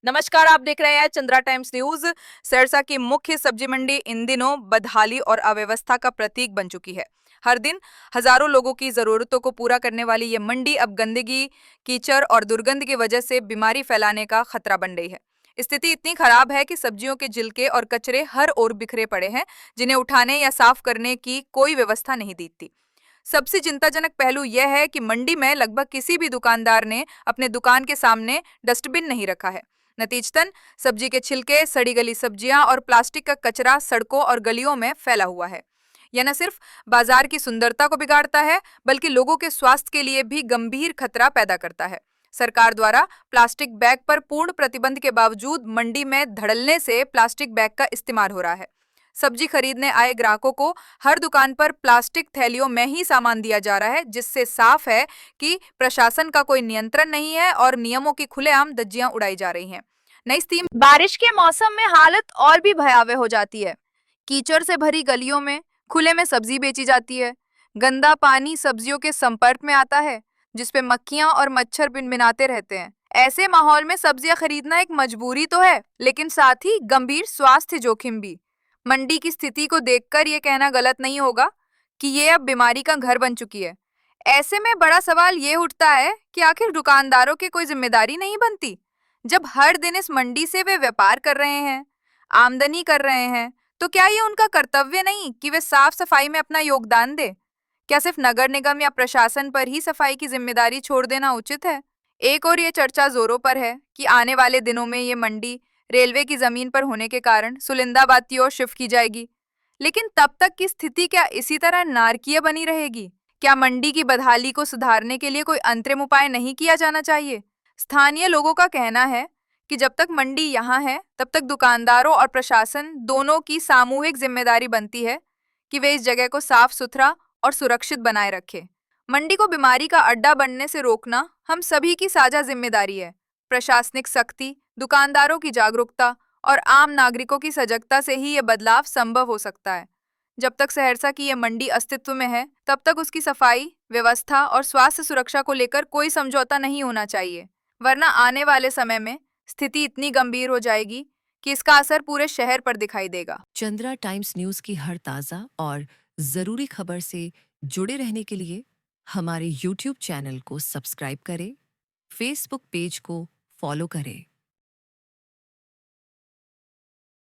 नमस्कार, आप देख रहे हैं चंद्रा टाइम्स न्यूज। सिरसा की मुख्य सब्जी मंडी इन दिनों बदहाली और अव्यवस्था का प्रतीक बन चुकी है। हर दिन हजारों लोगों की जरूरतों को पूरा करने वाली ये मंडी अब गंदगी, कीचड़ और दुर्गंध की वजह से बीमारी फैलाने का खतरा बन गई है। स्थिति इतनी खराब है कि सब्जियों के छिलके और कचरे हर ओर बिखरे पड़े हैं, जिन्हें उठाने या साफ करने की कोई व्यवस्था नहीं दिखती। सबसे चिंताजनक पहलू यह है कि मंडी में लगभग किसी भी दुकानदार ने अपने दुकान के सामने डस्टबिन नहीं रखा है। नतीजतन सब्जी के छिलके, सड़ी गली सब्जियां और प्लास्टिक का कचरा सड़कों और गलियों में फैला हुआ है। यह न सिर्फ बाजार की सुंदरता को बिगाड़ता है, बल्कि लोगों के स्वास्थ्य के लिए भी गंभीर खतरा पैदा करता है। सरकार द्वारा प्लास्टिक बैग पर पूर्ण प्रतिबंध के बावजूद मंडी में धड़ल्ले से प्लास्टिक बैग का इस्तेमाल हो रहा है। सब्जी खरीदने आए ग्राहकों को हर दुकान पर प्लास्टिक थैलियों में ही सामान दिया जा रहा है, जिससे साफ है कि प्रशासन का कोई नियंत्रण नहीं है और नियमों की खुलेआम धज्जियां उड़ाई जा रही हैं। नई स्कीम बारिश के मौसम में हालत और भी भयावह हो जाती है। कीचड़ से भरी गलियों में खुले में सब्जी बेची जाती है। गंदा पानी सब्जियों के संपर्क में आता है, जिसपे मक्खियां और मच्छर भिनभिनाते रहते हैं। ऐसे माहौल में सब्जियां खरीदना एक मजबूरी तो है, लेकिन साथ ही गंभीर स्वास्थ्य जोखिम भी। मंडी की स्थिति को देखकर ये कहना गलत नहीं होगा कि ये अब बीमारी का घर बन चुकी है। ऐसे में बड़ा सवाल ये उठता है कि आखिर दुकानदारों की कोई जिम्मेदारी नहीं बनती? जब हर दिन इस मंडी से वे व्यापार कर रहे हैं, आमदनी कर रहे हैं, तो क्या ये उनका कर्तव्य नहीं कि वे साफ सफाई में अपना योगदान दे? क्या सिर्फ नगर निगम या प्रशासन पर ही सफाई की जिम्मेदारी छोड़ देना उचित है? एक और ये चर्चा जोरों पर है कि आने वाले दिनों में ये मंडी रेलवे की जमीन पर होने के कारण सुलिंदाबाद की ओर शिफ्ट की जाएगी। लेकिन तब तक की स्थिति क्या इसी तरह नारकीय बनी रहेगी? क्या मंडी की बदहाली को सुधारने के लिए कोई अंतरिम उपाय नहीं किया जाना चाहिए? स्थानीय लोगों का कहना है कि जब तक मंडी यहाँ है, तब तक दुकानदारों और प्रशासन दोनों की सामूहिक जिम्मेदारी बनती है कि वे इस जगह को साफ सुथरा और सुरक्षित बनाए रखें। मंडी को बीमारी का अड्डा बनने से रोकना हम सभी की साझा जिम्मेदारी है। प्रशासनिक सख्ती, दुकानदारों की जागरूकता और आम नागरिकों की सजगता से ही ये बदलाव संभव हो सकता है। जब तक सहरसा की ये मंडी अस्तित्व में है, तब तक उसकी सफाई, व्यवस्था और स्वास्थ्य सुरक्षा को लेकर कोई समझौता नहीं होना चाहिए, वरना आने वाले समय में स्थिति इतनी गंभीर हो जाएगी कि इसका असर पूरे शहर पर दिखाई देगा। चंद्रा टाइम्स न्यूज़ की हर ताज़ा और ज़रूरी खबर से जुड़े रहने के लिए हमारे YouTube चैनल को सब्सक्राइब करें, फेसबुक पेज को फॉलो करें।